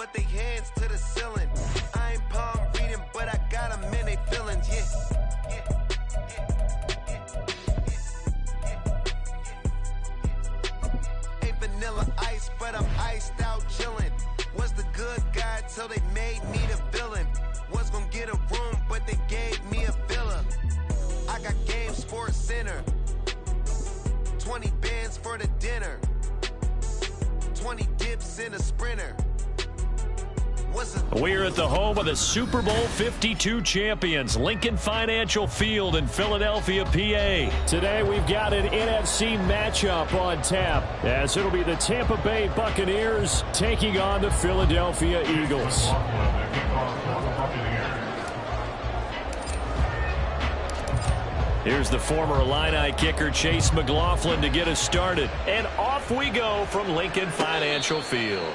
but they hands to the ceiling. I ain't palm reading, but I got them in they feelings, Ain't vanilla ice, but I'm iced out chillin'. Was the good guy till they made me the villain. Was gonna get a room, but they gave me a villa. I got Game Sports Center. 20 bands for the dinner. 20 dips in a Sprinter. We're at the home of the Super Bowl 52 champions, Lincoln Financial Field in Philadelphia, PA. Today we've got an NFC matchup on tap, as it'll be the Tampa Bay Buccaneers taking on the Philadelphia Eagles. Here's the former Illini kicker Chase McLaughlin to get us started. And off we go from Lincoln Financial Field.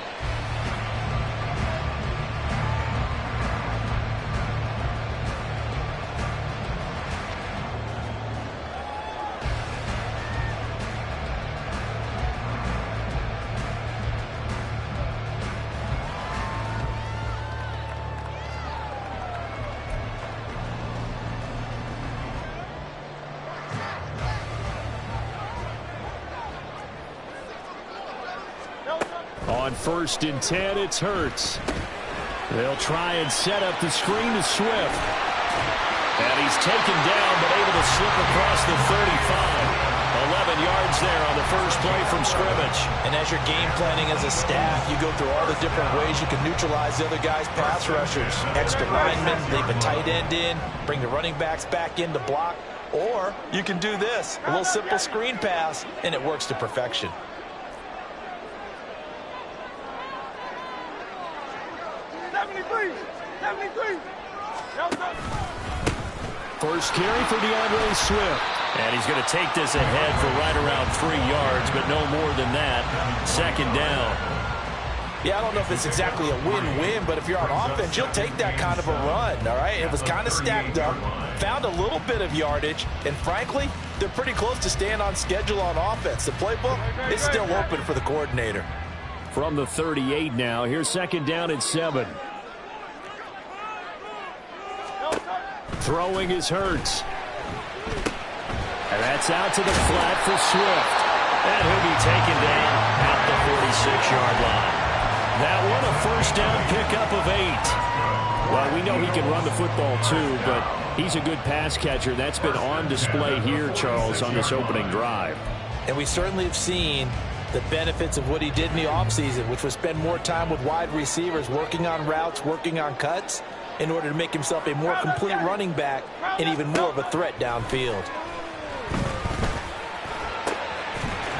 On 1st and 10, it's Hurts. They'll try and set up the screen to Swift. And he's taken down, but able to slip across the 35. 11 yards there on the first play from scrimmage. And as you're game planning as a staff, you go through all the different ways you can neutralize the other guy's pass rushers. Extra linemen, leave a tight end in, bring the running backs back in to block. Or you can do this, a little simple screen pass, and it works to perfection. First carry for DeAndre Swift. And he's going to take this ahead for right around 3 yards, but no more than that. 2nd down. Yeah, I don't know if it's exactly a win-win, but if you're on offense, you'll take that kind of a run, all right? It was kind of stacked up, found a little bit of yardage, and frankly, they're pretty close to staying on schedule on offense. The playbook is still open for the coordinator. From the 38 now, here's 2nd down and 7. Throwing is Hurts. And that's out to the flat for Swift. And he'll be taken down at the 46-yard line. That one a 1st down pickup of 8. Well, we know he can run the football too, but he's a good pass catcher. That's been on display here, Charles, on this opening drive. And we certainly have seen the benefits of what he did in the offseason, which was spend more time with wide receivers, working on routes, working on cuts, in order to make himself a more complete running back and even more of a threat downfield.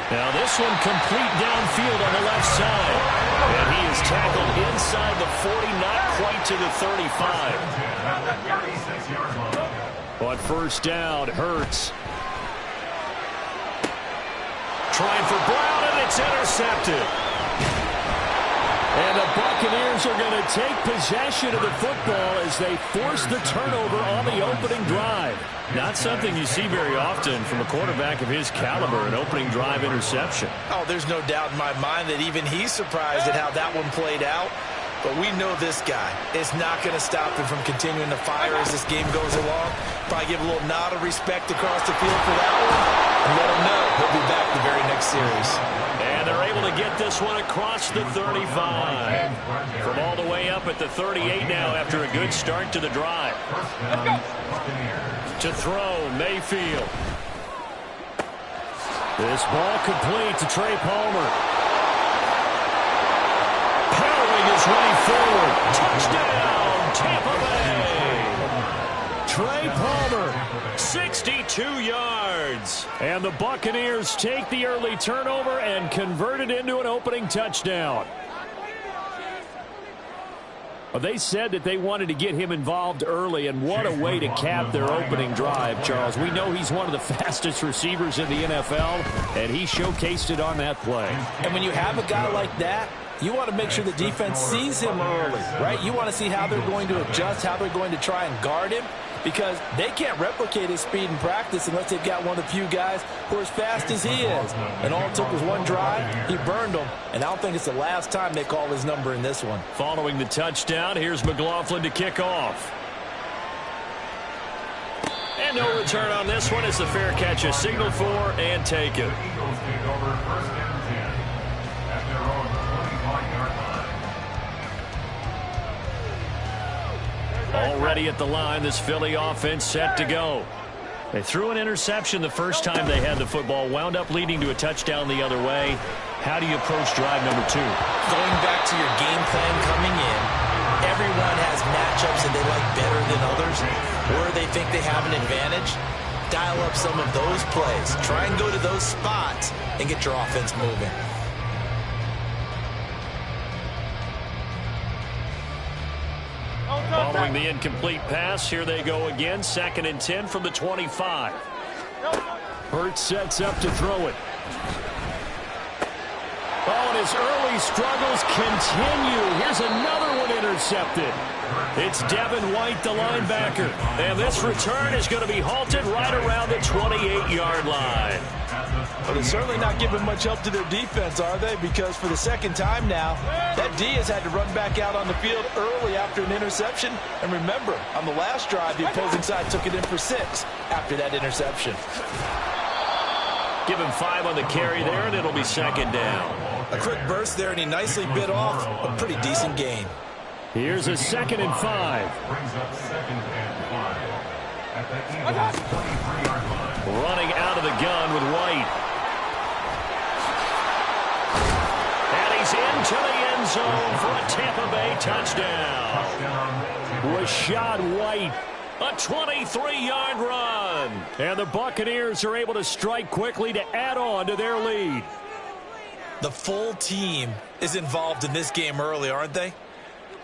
Now this one complete downfield on the left side. And he is tackled inside the 40, not quite to the 35. On 1st down, Hurts. Trying for Brown, and it's intercepted. And the Buccaneers are going to take possession of the football as they force the turnover on the opening drive. Not something you see very often from a quarterback of his caliber, an opening drive interception. Oh, there's no doubt in my mind that even he's surprised at how that one played out. But we know this guy is not going to stop him from continuing to fire as this game goes along. Probably give a little nod of respect across the field for that one. And let him know he'll be back the very next series. And they're able to get this one across the 35. From all the way up at the 38 now after a good start to the drive. To throw, Mayfield. This ball complete to Trey Palmer. Powering his way forward. Touchdown, Tampa Bay. Trey Palmer, 62 yards. And the Buccaneers take the early turnover and convert it into an opening touchdown. Well, they said that they wanted to get him involved early, and what a way to cap their opening drive, Charles. We know he's one of the fastest receivers in the NFL, and he showcased it on that play. And when you have a guy like that, You want to make sure the defense sees him early, right? You want to see how they're going to adjust, how they're going to try and guard him, because they can't replicate his speed in practice unless they've got one of the few guys who are as fast as he is. And all it took was one drive. He burned them, and I don't think it's the last time they call his number in this one. Following the touchdown, here's McLaughlin to kick off. And no return on this one as the fair catch is signaled for and taken. Already at the line, this Philly offense set to go. They threw an interception the first time they had the football, wound up leading to a touchdown the other way. How do you approach drive number 2? Going back to your game plan coming in, everyone has matchups that they like better than others, where they think they have an advantage. Dial up some of those plays. Try and go to those spots and get your offense moving. Following the incomplete pass, here they go again. 2nd and 10 from the 25. Hurts sets up to throw it. Oh, and his early struggles continue. Here's another one intercepted. It's Devin White, the linebacker. And this return is going to be halted right around the 28-yard line. Well, they're certainly not giving much help to their defense, are they? Because for the second time now, that D has had to run back out on the field early after an interception. And remember, on the last drive, the opposing side took it in for 6 after that interception. Give him 5 on the carry there, and it'll be 2nd down. A quick burst there, and he nicely bit off a pretty decent gain. Here's a 2nd and 5. Running out of the gun with White. And he's into the end zone for a Tampa Bay touchdown. Rashad White, a 23-yard run. And the Buccaneers are able to strike quickly to add on to their lead. The full team is involved in this game early, aren't they?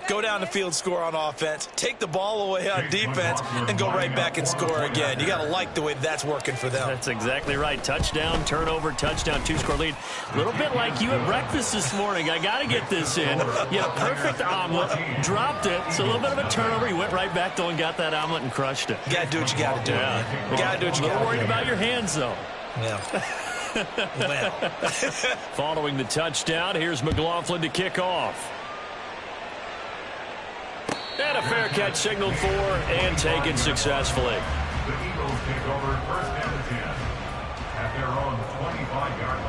Go down the field, score on offense, take the ball away on defense, and go right back and score again. You got to like the way that's working for them. That's exactly right. Touchdown, turnover, touchdown, 2-score lead. A little bit like you at breakfast this morning. I got to get this in. You had a perfect omelet, dropped it. It's a little bit of a turnover. You went right back, though, and got that omelet and crushed it. You got to do what you got to do. Yeah. You got to do what you got to do. A little worried about your hands, though. Yeah. Well. Following the touchdown, here's McLaughlin to kick off. And a fair catch signaled for and taken successfully. The Eagles take over 1st and 10 at their own 25-yard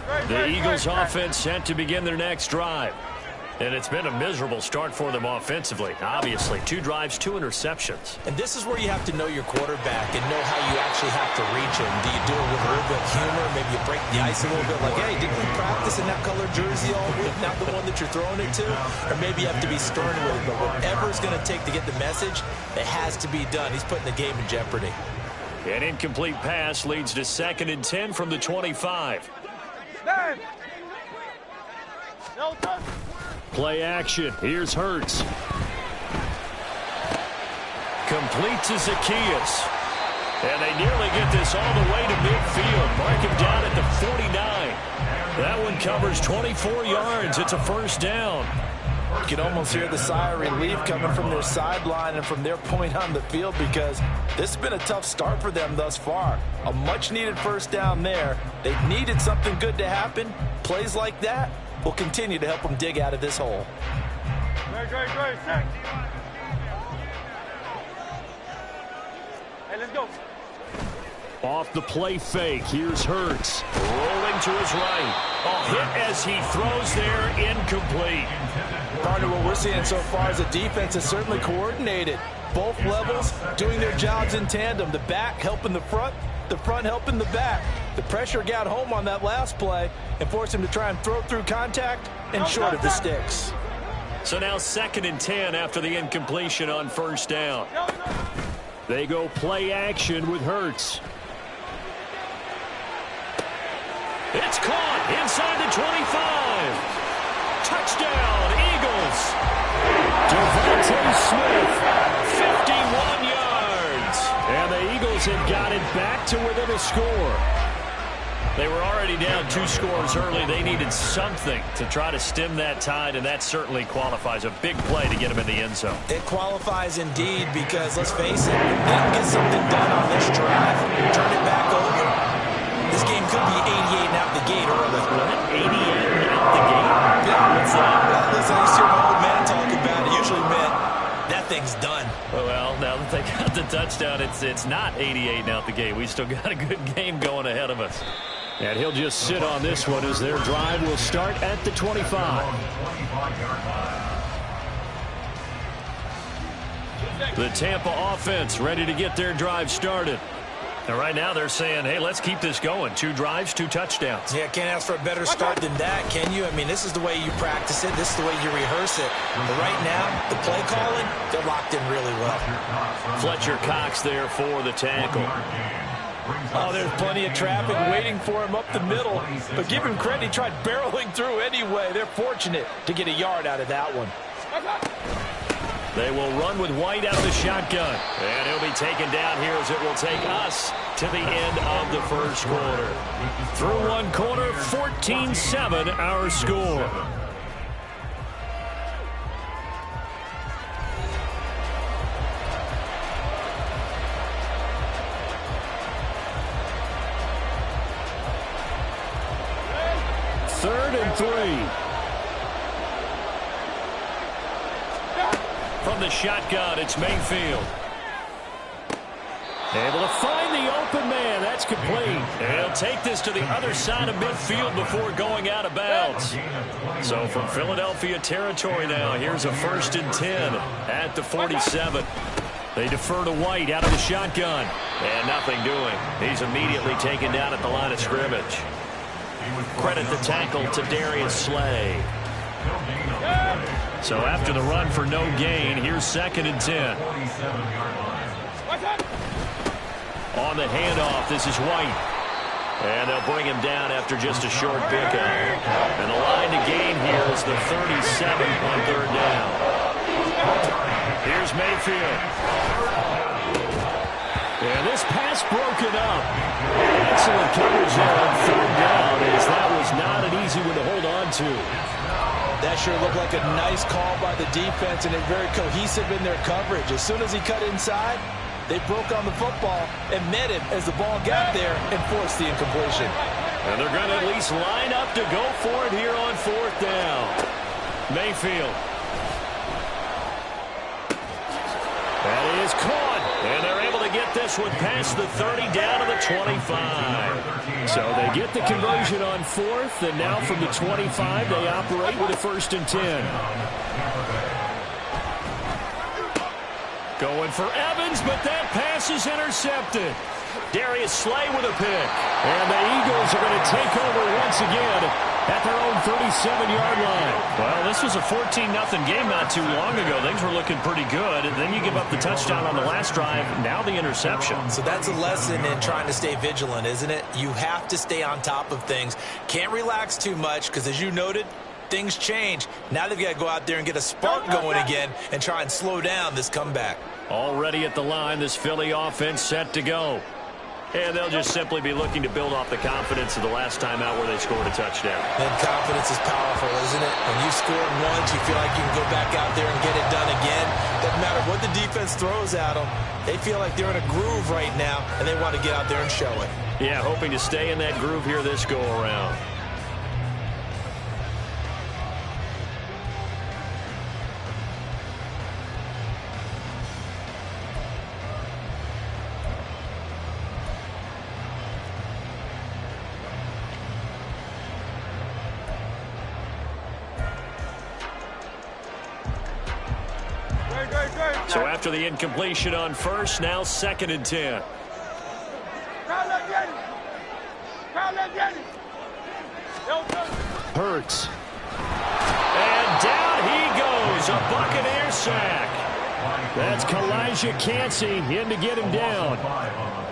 line. The Eagles offense set to begin their next drive. And it's been a miserable start for them offensively. Obviously, 2 drives, 2 interceptions. And this is where you have to know your quarterback and know how you actually have to reach him. Do you do it with a little bit of humor? Maybe you break the ice a little bit like, hey, didn't we practice in that colored jersey all week? Not the one that you're throwing it to? Or maybe you have to be stern with it. But whatever it's going to take to get the message, it has to be done. He's putting the game in jeopardy. An incomplete pass leads to 2nd and 10 from the 25. Play action. Here's Hurts. Complete to Zacchaeus. And they nearly get this all the way to midfield. Mark him down at the 49. That one covers 24 yards. It's a 1st down. You can almost hear the sigh of relief coming from their sideline and from their point on the field, because this has been a tough start for them thus far. A much-needed 1st down there. They've needed something good to happen. Plays like that will continue to help them dig out of this hole. Great. Hey, let's go. Off the play fake, here's Hurts. Rolling to his right. A hit as he throws there, incomplete. Partner, what we're seeing so far is the defense is certainly coordinated. Both levels doing their jobs in tandem. The back helping the front helping the back. The pressure got home on that last play and forced him to try and throw through contact and short of the sticks. So now 2nd and 10 after the incompletion on 1st down. They go play action with Hurts. It's caught inside the 25. Touchdown, Eagles. Devontae Smith, 51 yards. And the Eagles have got it back to within a score. They were already down 2 scores early. They needed something to try to stem that tide, and that certainly qualifies. A big play to get them in the end zone. It qualifies indeed because, let's face it, they didn't get something done on this drive. Turn it back over. This game could be 88 and out the gate early. What? 88 and out the gate? Yeah, what's that? Well, listen, I used to hear my old man talk about it. Usually meant that thing's done. Well, now that they got the touchdown, it's not 88 and out the gate. We still got a good game going ahead of us. And he'll just sit on this one as their drive will start at the 25. The Tampa offense ready to get their drive started. And right now they're saying, hey, let's keep this going. 2 drives, 2 touchdowns. Yeah, can't ask for a better start than that, can you? I mean, this is the way you practice it. This is the way you rehearse it. But right now, the play calling, they're locked in really well. Fletcher Cox there for the tackle. Oh, there's plenty of traffic waiting for him up the middle. But give him credit, he tried barreling through anyway. They're fortunate to get a yard out of that one. They will run with White out of the shotgun. And he'll be taken down here as it will take us to the end of the first quarter. Through 1 quarter, 14-7 our score. Third and 3. From the shotgun, it's Mayfield. Able to find the open man. That's complete. And he'll take this to the other side of midfield before going out of bounds. So from Philadelphia territory now, here's a 1st and 10 at the 47. They defer to White out of the shotgun. And nothing doing. He's immediately taken down at the line of scrimmage. Credit the tackle to Darius Slay. So after the run for no gain, here's 2nd and 10. On the handoff, this is White. And they'll bring him down after just a short pickup. And the line to gain here is the 37 on 3rd down. Here's Mayfield. And this pass broken up. Excellent coverage there on 3rd down, as that was not an easy one to hold on to. That sure looked like a nice call by the defense, and they're very cohesive in their coverage. As soon as he cut inside, they broke on the football and met him as the ball got there and forced the incompletion. And they're going to at least line up to go for it here on 4th down. Mayfield. That is caught. And they're able to get this one past the 30 down to the 25. So they get the conversion on 4th, and now from the 25 they operate with a 1st and 10. Going for Evans, but that pass is intercepted. Darius Slay with a pick. And the Eagles are going to take over once again at their own 37-yard line. Well, this was a 14-0 game not too long ago. Things were looking pretty good. And then you give up the touchdown on the last drive. Now the interception. So that's a lesson in trying to stay vigilant, isn't it? You have to stay on top of things. Can't relax too much because, as you noted, things change. Now they've got to go out there and get a spark going again and try and slow down this comeback. Already at the line, this Philly offense set to go. And they'll just simply be looking to build off the confidence of the last time out where they scored a touchdown. And confidence is powerful, isn't it? When you scored once, you feel like you can go back out there and get it done again. Doesn't matter what the defense throws at them. They feel like they're in a groove right now, and they want to get out there and show it. Yeah, hoping to stay in that groove here this go-around. So after the incompletion on 1st, now 2nd and 10. Hurts. And down he goes. A Buccaneer sack. That's Kalijah Cansey in to get him down.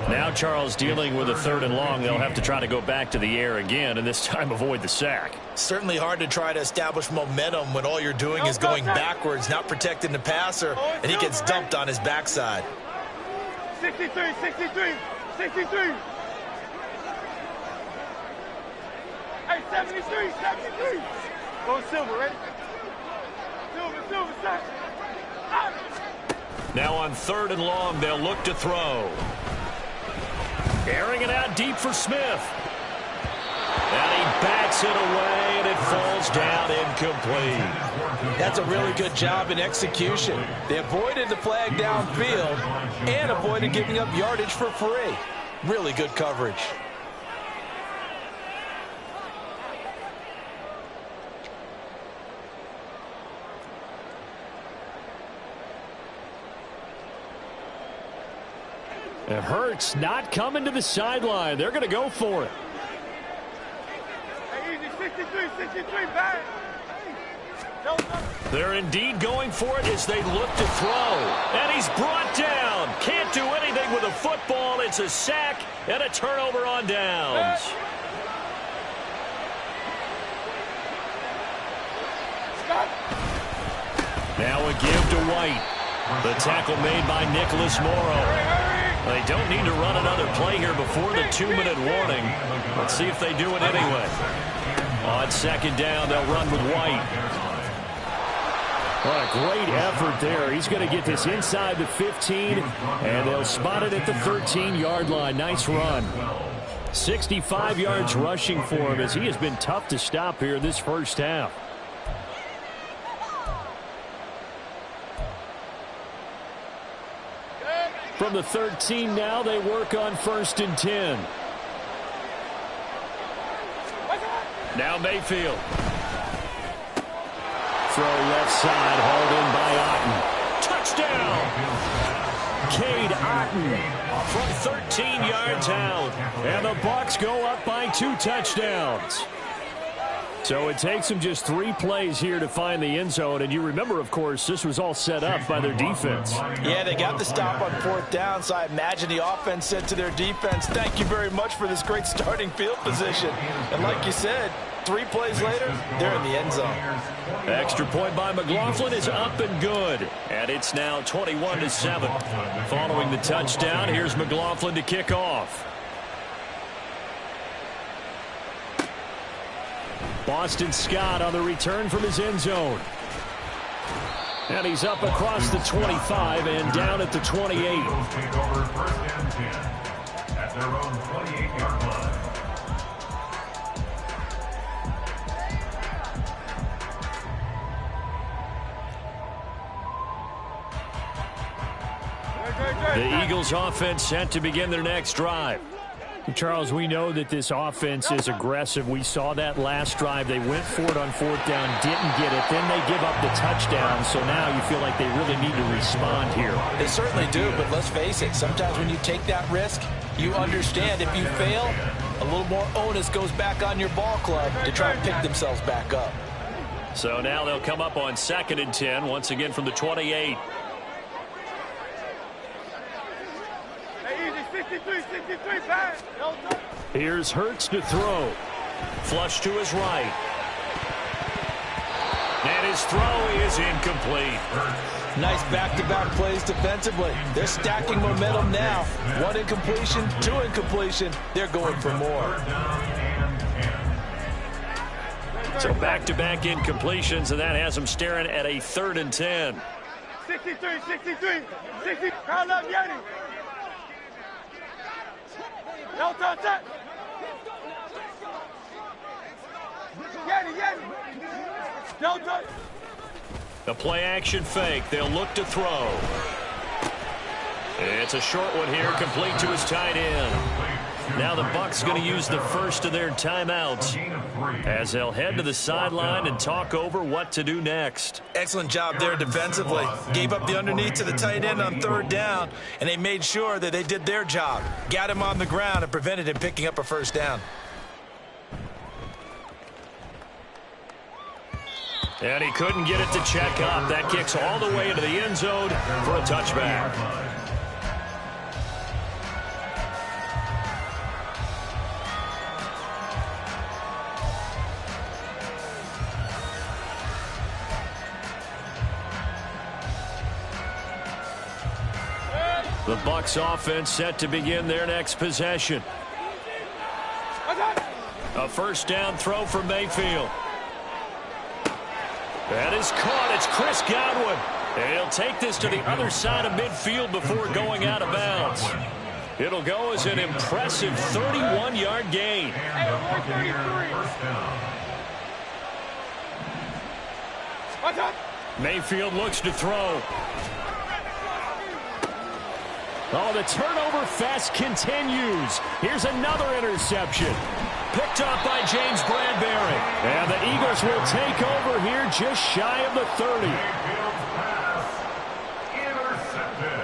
Now Charles dealing with a 3rd and long. They'll have to try to go back to the air again and this time avoid the sack. Certainly hard to try to establish momentum when all you're doing is going backwards, not protecting the passer, and he gets dumped on his backside. 63, 63, 63. 73, 73. Go silver, ready? Silver, set. Now on 3rd and long, they'll look to throw. Airing it out deep for Smith. And he bats it away, and it falls down incomplete. That's a really good job in execution. They avoided the flag downfield and avoided giving up yardage for free. Really good coverage. It hurts not coming to the sideline. They're going to go for it. Hey, easy, 63, back. They're indeed going for it as they look to throw. And he's brought down. Can't do anything with a football. It's a sack and a turnover on downs. Now a give to White. The tackle made by Nicholas Morrow. They don't need to run another play here before the 2-minute warning. Let's see if they do it anyway. On 2nd down, they'll run with White. What a great effort there. He's going to get this inside the 15, and they'll spot it at the 13-yard line. Nice run. 65 yards rushing for him as he has been tough to stop here this first half. From the 13 now, they work on 1st and 10. Now Mayfield. Throw left side, hauled in by Otten. Touchdown! Cade Otten from 13 yards out. And the Bucs go up by 2 touchdowns. So it takes them just 3 plays here to find the end zone. And you remember, of course, this was all set up by their defense. Yeah, they got the stop on 4th down, so I imagine the offense said to their defense, thank you very much for this great starting field position. And like you said, 3 plays later, they're in the end zone. Extra point by McLaughlin is up and good. And it's now 21-7. Following the touchdown, here's McLaughlin to kick off. Boston Scott on the return from his end zone. And he's up across the 25 and down at the 28. Take over 1st and 10 at their own 28-yard line. The Eagles offense set to begin their next drive. Charles, we know that this offense is aggressive. We saw that last drive. They went for it on 4th down, didn't get it. Then they give up the touchdown. So now you feel like they really need to respond here. They certainly do, but let's face it. Sometimes when you take that risk, you understand if you fail, a little more onus goes back on your ball club to try and pick themselves back up. So now they'll come up on 2nd and 10, once again from the 28. 63, back. Here's Hurts to throw. Flush to his right. And his throw is incomplete. Nice back-to-back plays defensively. They're stacking momentum now. 1 incompletion, 2 incompletion. They're going for more. So back-to-back incompletions, and that has them staring at a 3rd and 10. 63, 60. Call up Yeti. No touch that. Yeti. No touch. The play-action fake. They'll look to throw. It's a short one here, complete to his tight end. Now the Bucs going to use the first of their timeouts as they'll head to the sideline and talk over what to do next. Excellent job there defensively. Gave up the underneath to the tight end on 3rd down, and they made sure that they did their job. Got him on the ground and prevented him picking up a 1st down. And he couldn't get it to check up. That kicks all the way into the end zone for a touchback. The Bucs offense set to begin their next possession. A first down throw for Mayfield. That is caught. It's Chris Godwin. And he'll take this to the other side of midfield before going out of bounds. It'll go as an impressive 31-yard gain. Mayfield looks to throw. Oh, the turnover fest continues. Here's another interception. Picked up by James Bradbury. And the Eagles will take over here just shy of the 30. Mayfield's pass intercepted.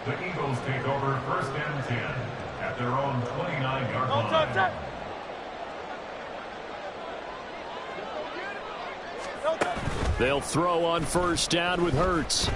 The Eagles take over first and 10 at their own 29-yard line. They'll throw on first down with Hurts.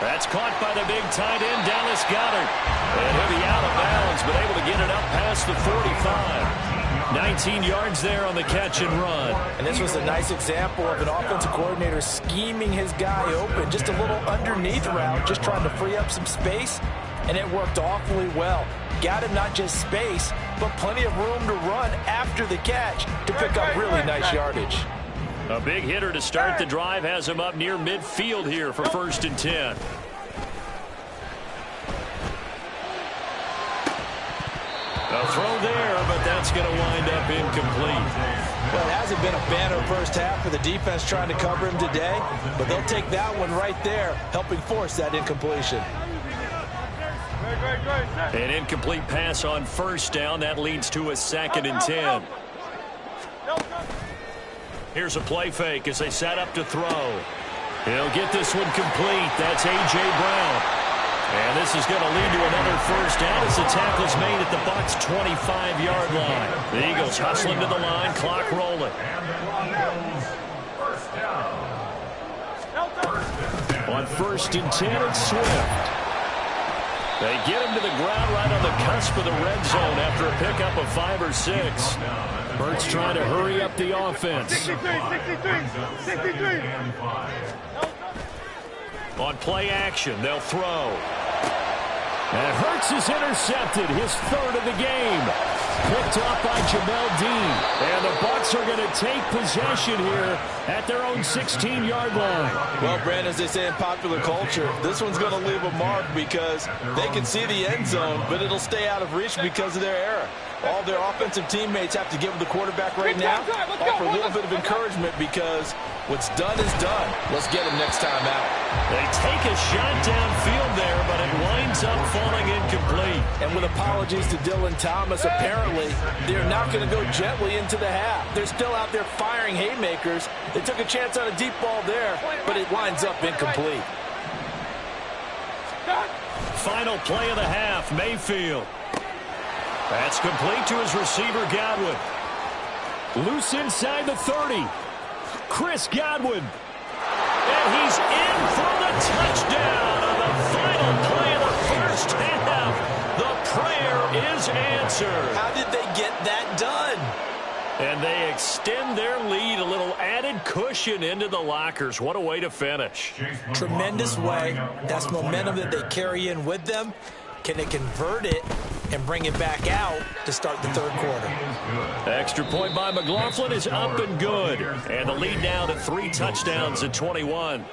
That's caught by the big tight end, Dallas Goedert. And he'll be out of bounds, but able to get it up past the 45. 19 yards there on the catch and run. And this was a nice example of an offensive coordinator scheming his guy open. Just a little underneath route, just trying to free up some space, and it worked awfully well. Got him not just space, but plenty of room to run after the catch to pick up really nice yardage. A big hitter to start the drive has him up near midfield here for first and 10. A throw there, but that's going to wind up incomplete. Well, it hasn't been a banner first half for the defense trying to cover him today, but they'll take that one right there, helping force that incompletion. An incomplete pass on first down. That leads to a second and 10. Here's a play fake as they set up to throw. He'll get this one complete. That's A.J. Brown. And this is going to lead to another first down as the tackle's made at the Bucs' 25-yard line. The Eagles hustling to the line, clock rolling. On first and 10, it's Swift. They get him to the ground right on the cusp of the red zone after a pickup of 5 or 6. Hurts trying to hurry up the offense. 63. On play action, they'll throw. And Hurts is intercepted, his third of the game. Picked up by Jamel Dean. And the Bucs are going to take possession here at their own 16-yard line. Well, Brandon, as they say in popular culture, this one's going to leave a mark because they can see the end zone, but it'll stay out of reach because of their error. All their offensive teammates have to give the quarterback right now, offer a little bit of encouragement because what's done is done. Let's get him next time out. They take a shot downfield there, but it winds up falling incomplete. And with apologies to Dylan Thomas, apparently they're not going to go gently into the half. They're still out there firing haymakers. They took a chance on a deep ball there, but it winds up incomplete. Final play of the half, Mayfield. That's complete to his receiver, Godwin. Loose inside the 30. Chris Godwin. And he's in for the touchdown on the final play of the first half. The prayer is answered. How did they get that done? And they extend their lead, a little added cushion into the lockers. What a way to finish. Tremendous way. That's momentum that they carry in with them. Can they convert it and bring it back out to start the third quarter? Extra point by McLaughlin is up and good. And the lead now to 3 touchdowns at 21.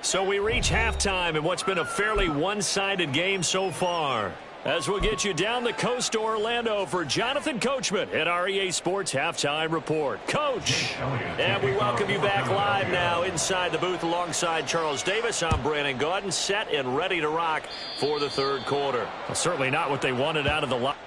So we reach halftime in what's been a fairly one-sided game so far. As we'll get you down the coast to Orlando for Jonathan Coachman at our EA Sports Halftime Report. Coach, and we welcome you back live now inside the booth alongside Charles Davis. I'm Brandon Gaudin, set and ready to rock for the third quarter. Well, certainly not what they wanted out of the line.